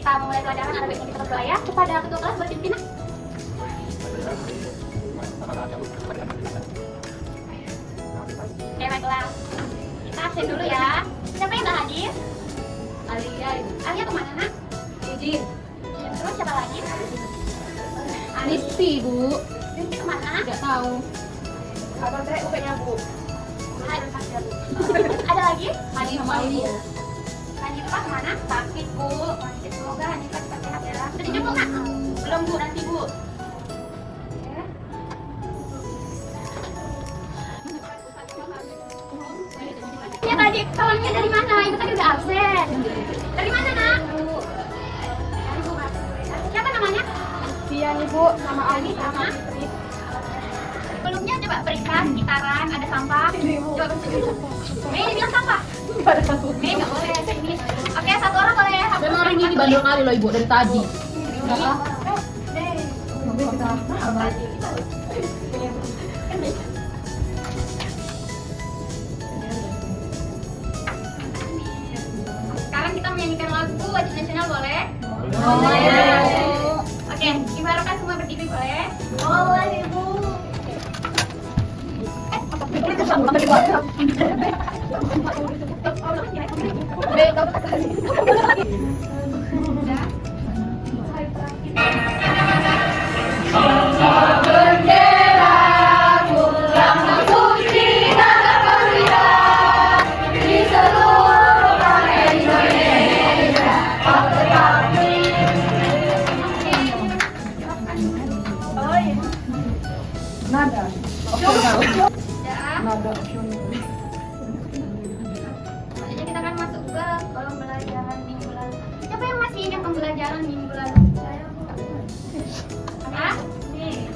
kita mulai pelajaran, ada baiknya kita berdoa ya kepada ketua kelas buat Tina. Oke, baiklah. Kita absen dulu ya. Siapa yang tak hadir? Alia. Alia kemana, nak? Izin. Terus siapa lagi? Anisti, Bu. Rizky kemana? Tidak tahu. Abang saya UP-nya, Bu. Ada lagi? Hanifah Aulia. Hanifah kemana? Sakit, Bu. Sakit. Semoga Hanifah cepat sehat ya. Sudah dijemput, nak? Belum, Bu. Nanti, Bu. Ya tadi kawannya dari mana? Ibu tadi udah absen. Dari mana, nak? Siapa namanya? Dia nih, Bu, sama Ali sama Fitri. Sebelumnya coba periksa sekitaran ada sampah. Coba bersihkan. Mei dibilang sampah. Mei nggak boleh sini. Oke, satu orang boleh. Dan orang ini bandel kali loh, Ibu, dari tadi. Berapa? Sekarang kita menyanyikan lagu wajib nasional boleh? Boleh. Oke, ibaratkan semua berdiri boleh? Boleh, Ibu. Nada. Sudah. Nada opsional. Selanjutnya kita akan masuk ke kolom pembelajaran minggu lalu. Siapa yang masih ingat pembelajaran minggu lalu? Apa? Nih.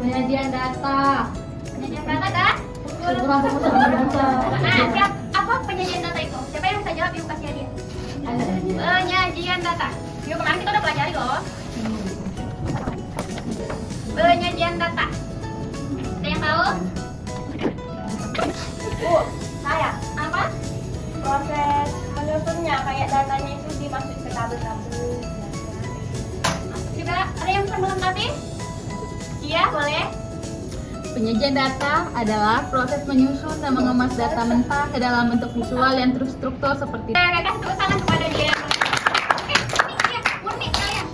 Penyajian data. Penyajian data kan? Ukuran perpustakaan data. Nah, apa penyajian data itu? Siapa yang bisa jawab? Ibu kasih hadiah. Penyajian data. Yuk, kemarin kita udah pelajari loh. Penyajian data. Ada yang tahu? Bu, saya. Apa? Proses menyusunnya kayak datanya itu dimasukin ke tabel-tabel. Juga ada yang bisa melengkapi? Iya, boleh. Penyajian data adalah proses menyusun dan mengemas data mentah ke dalam bentuk visual yang terstruktur seperti Saya kasih tepuk tangan kepada dia. Oke, ini dia, murni kalian.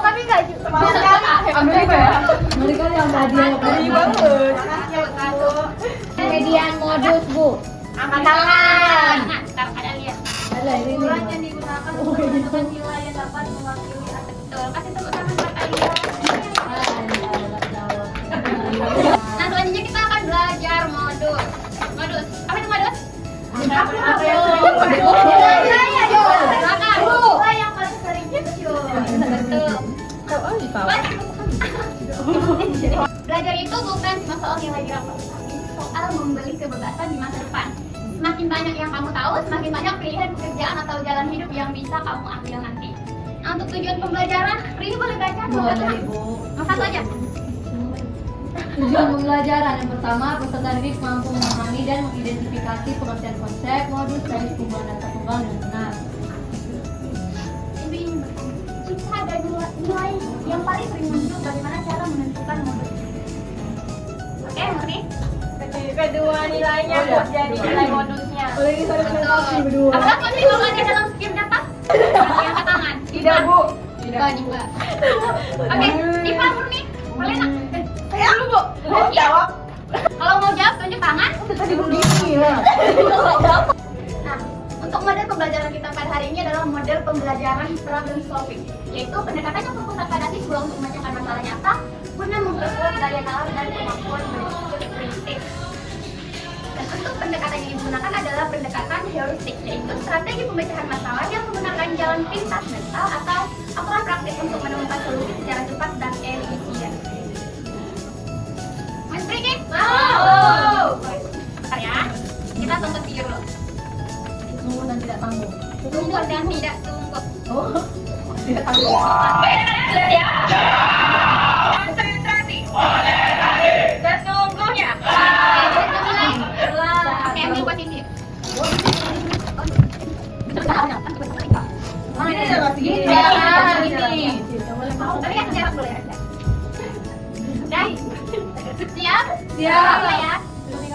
Kami nggak semangat. Ambil apa ya? Mereka yang hadiah banget. Median modus, Bu. Angkat tangan. Nah, sekarang ada lihat. Ini. Ukuran yang digunakan untuk menentukan nilai yang dapat mewakili atau betul. Kasih tepuk tangan buat kalian. Nah, selanjutnya kita akan belajar modus. Modus. Apa itu modus? Nilai yang paling sering muncul. Betul. Belajar itu bukan cuma soal nilai di rapor, tapi soal membeli kebebasan di masa depan. Semakin banyak yang kamu tahu, semakin banyak pilihan pekerjaan atau jalan hidup yang bisa kamu ambil nanti. Nah, untuk tujuan pembelajaran, Rini boleh baca? Boleh, Bu. Satu aja. Tujuan pembelajaran yang pertama, peserta didik mampu memahami dan mengidentifikasi pengertian konsep, modus, dan kumpulan data tunggal dengan benar. Ibu ingin bertanya, jika ada dua nilai yang paling sering muncul, bagaimana cara menentukan modus? Oke, Murni? Kedua nilainya buat jadi nilai modusnya. Betul. Apakah Murni kalau ada dalam skill data? Yang angkat tangan. Tidak, Bu. Tidak juga. Oke, Diva, Murni, boleh nak? Saya dulu, Bu. Mau jawab. Kalau mau jawab, tunjuk tangan. Tadi begini ya. Nah, untuk model pembelajaran kita pada hari ini adalah model pembelajaran problem solving, yaitu pendekatan yang berpusat pada siswa untuk memecahkan masalah nyata guna memperkuat daya nalar dan kemampuan berpikir kritis. Dan untuk pendekatan yang digunakan adalah pendekatan heuristik, yaitu strategi pemecahan masalah yang menggunakan jalan pintas mental atau aturan praktis untuk menemukan solusi secara cepat dan efisien. Mas Brigi? Wow! Bentar ya, kita tonton video dulu. Sungguh dan tidak tangguh. Sungguh dan tidak sungguh. Oh, tidak tangguh. Ya. Konsentrasi. Sesungguhnya. Oke, ambil posisi. Gini. Tapi yang jarak boleh aja. Udah? Siap? Siap. Apa ya?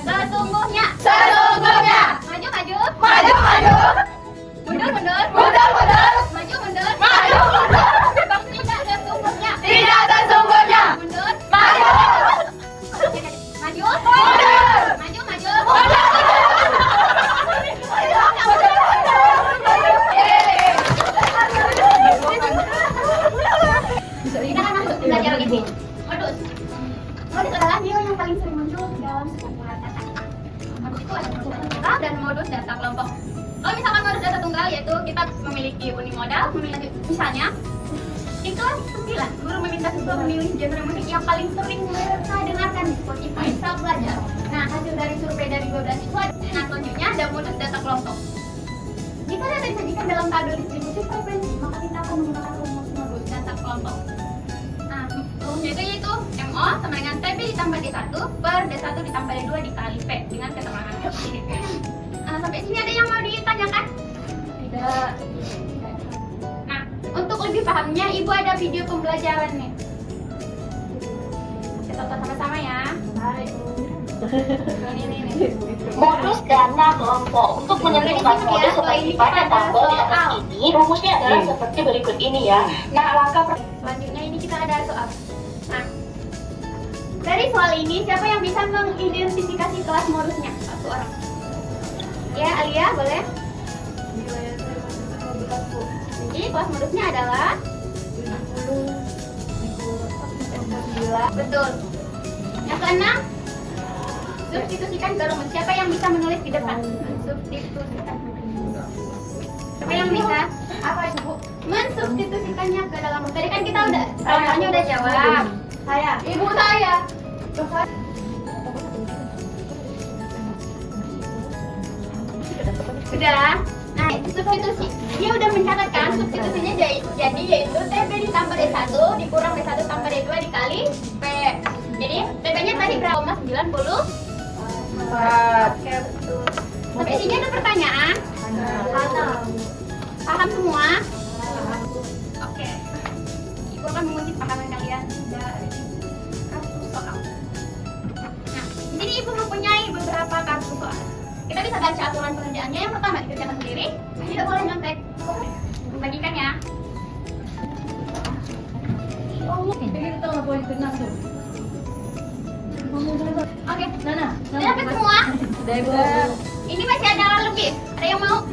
Sesungguhnya. Sesungguhnya. Maju, maju. Maju, maju. Mundur, mundur. Mundur, mundur. Maju, mundur. Maju, mundur. Tidak sesungguhnya. Tidak sesungguhnya. Mundur. Maju. Maju. Mundur. Maju, maju. Kita akan masuk pembelajaran ini. Modus. Modus adalah nilai yang paling sering muncul di dalam sebuah data. Modus itu ada modus data tunggal dan modus data kelompok. Kalau misalkan modus data tunggal yaitu kita memiliki unit modal, misalnya iklan 9, guru meminta siswa memilih genre musik yang paling sering mereka dengarkan di Spotify saat belajar. Nah, hasil dari survei dari 12 siswa. Nah, selanjutnya ada modus data kelompok. Jika data disajikan dalam tabel distribusi frekuensi, maka kita akan menggunakan rumus modus data kelompok. Nah, rumusnya itu yaitu MO sama dengan TB ditambah D1 per D1 ditambah D2 dikali P dengan keterangan ini. Sampai sini ada yang mau ditanyakan? Tidak. Nah, untuk lebih pahamnya, Ibu ada video pembelajaran nih. Kita tonton sama-sama ya. Ini. Modus data kelompok. Untuk menentukan modus seperti pada tabel di atas ini, rumusnya adalah seperti berikut ini ya. Nah, langkah Selanjutnya ini kita ada soal. Nah, dari soal ini siapa yang bisa mengidentifikasi kelas modusnya? Satu orang. Ya, Alia, boleh? Jadi kelas modusnya adalah betul. Yang keenam, substitusikan ke rumus. Siapa yang bisa menulis di depan? Substitusikan. Siapa yang bisa? Apa itu, Bu? Mensubstitusikannya ke dalam rumus. Tadi kan kita udah jawab. Saya. Ibu saya. Sudah. Nah, substitusi. Dia udah mencatatkan substitusinya jadi yaitu TB ditambah D1 dikurang D1 tambah D2 dikali P. Jadi TB-nya tadi berapa? 90. Oke, betul. Sampai sini ada pertanyaan? Paham semua? Oke. Ibu akan menguji pahaman kalian dari kartu soal. Nah, di sini Ibu mempunyai beberapa kartu soal. Kita bisa baca aturan pengerjaannya. Yang pertama dikerjakan sendiri, tidak boleh nyontek. Bagikan ya. Begitu tuh nggak boleh tenang tuh. Oke. Nana. Sudah dapat semua? Sudah Ibu. Ini masih ada lebih. Ada yang mau?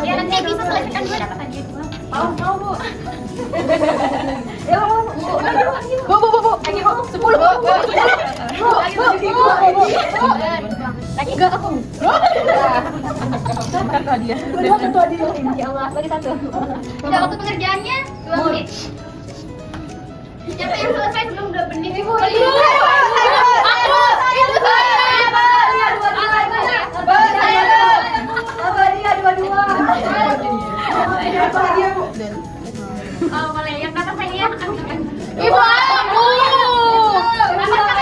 Ya nanti bisa selesaikan dulu dapat hadiah dua. Mau Bu. Bu. Lagi Bu. 10 Bu. Lagi enggak aku. Dapat hadiah. Ya Allah, bagi satu. Udah waktu pengerjaannya 2 menit. Siapa yang selesai sebelum 2 menit? Ibu. Oh, boleh. Yang kata saya ya. Ibu, aku.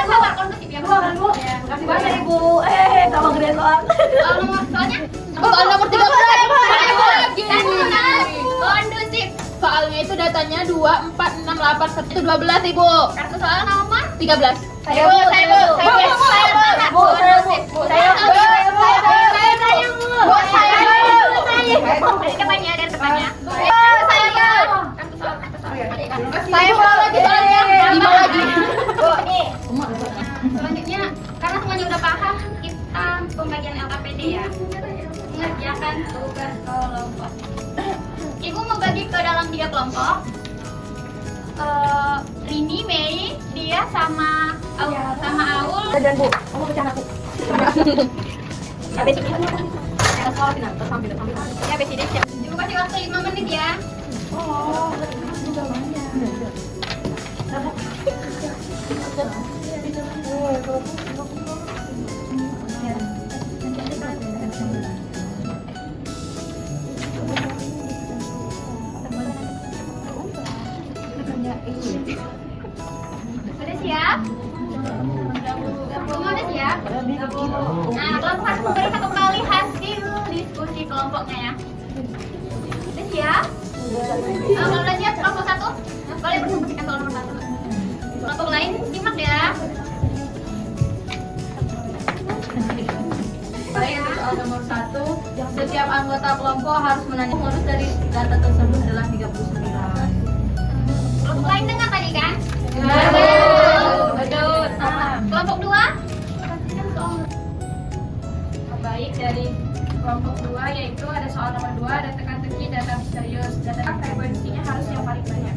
Sabar, kondusif ya, Bu. Makasih banyak Ibu. Tambah gede soal. Soalnya? Soal nomor 13. Kondusif. Soalnya itu datanya 2, 4, 6, 8, 1, 12 Ibu. Kartu soal nomor 13. Saya Bu. Dari depannya. Kartu soal. Saya mau lagi soalnya. 5 lagi. Selanjutnya, karena semuanya udah paham, kita pembagian LKPD ya. Mengerjakan tugas kelompok. Ibu mau bagi ke dalam 3 kelompok. Rini, Mei, dia sama Aul. Dan Bu, kamu pecahan aku. Habis ini ya, habis ini siap. Ibu kasih waktu 5 menit ya. Udah siap? Semua udah siap? Nah, kelompok harus memberi 1 kali soal nomor 1. Setiap anggota kelompok harus menanya modus dari data tersebut adalah 39. Kelompok lain dengar tadi kan? Betul. Kelompok 2? Baik, dari kelompok 2 yaitu ada soal nomor 2, ada teka-teki data misterius. Data frekuensinya harus yang paling banyak.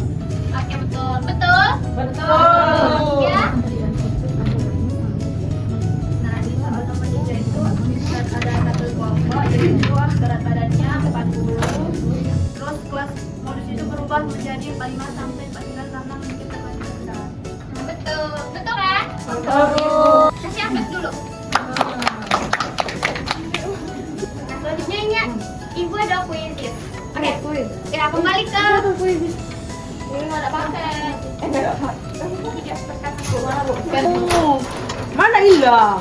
Oke, betul. Betul? Betul. Ya? Nah, di soal nomor 3 itu ada satu kelompok yaitu berat badannya 40. Terus kelas modus itu berubah menjadi 45 sampai 49 karena mungkin terlalu besar. Betul. Betul kan? Betul. Kasih upload dulu. Nah, selanjutnya ingat, Ibu ada kuis. Oke, ya kembali ke Ini nggak ada paket. Mana hilang?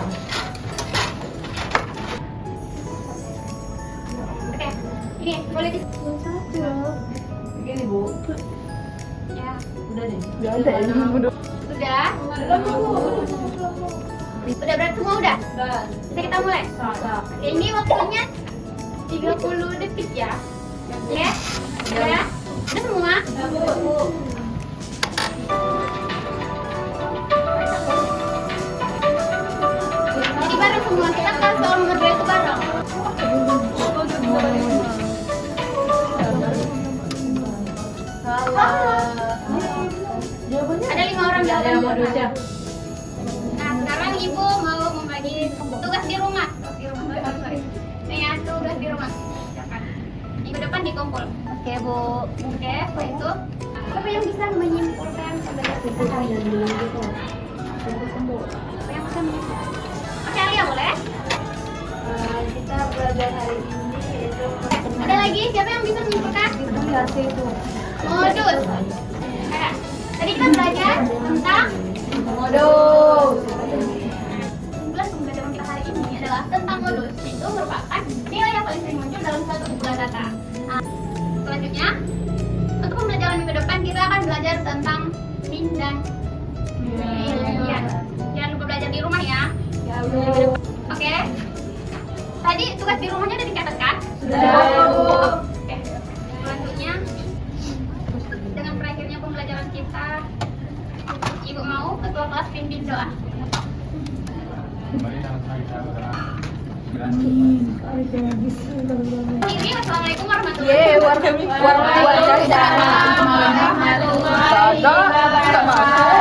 Oke, ini boleh di Begini, Bu. ya. Udah deh. Gak ada ini Udah? Udah berat semua udah? Bisa kita mulai? Oke, ini waktunya 30 detik ya. Oke? Udah? Udah semua? Jadi bareng semua, kita kan soal nomor 2 itu bareng. Ada 5 orang Ada yang jawaban. modusnya. Nah, sekarang Ibu mau membagi tugas di rumah. Sorry. Nih ya, tugas di rumah. Silakan. Minggu depan dikumpul. Oke, Bu. Oke, setelah itu siapa yang bisa menyimpulkan pembelajaran kita hari ini? Siapa yang bisa menyimpulkan? Oke, Alia boleh? Kita belajar hari ini yaitu Ada lagi? Siapa yang bisa menyimpulkan? Modus. Nah, tadi kita belajar tentang Modus. kesimpulan pembelajaran kita hari ini adalah tentang modus. Itu merupakan nilai yang paling sering muncul dalam suatu kumpulan data. Nah, selanjutnya, untuk pembelajaran minggu depan kita akan belajar tentang min dan miliar. Jangan lupa belajar di rumah ya. Oke. Tadi tugas di rumahnya udah dicatatkan? Oke. Selanjutnya, dengan berakhirnya pembelajaran kita, Ibu mau ketua kelas pimpin doa. Ini wassalamualaikum warahmatullahi wabarakatuh. warahmatullahi wabarakatuh.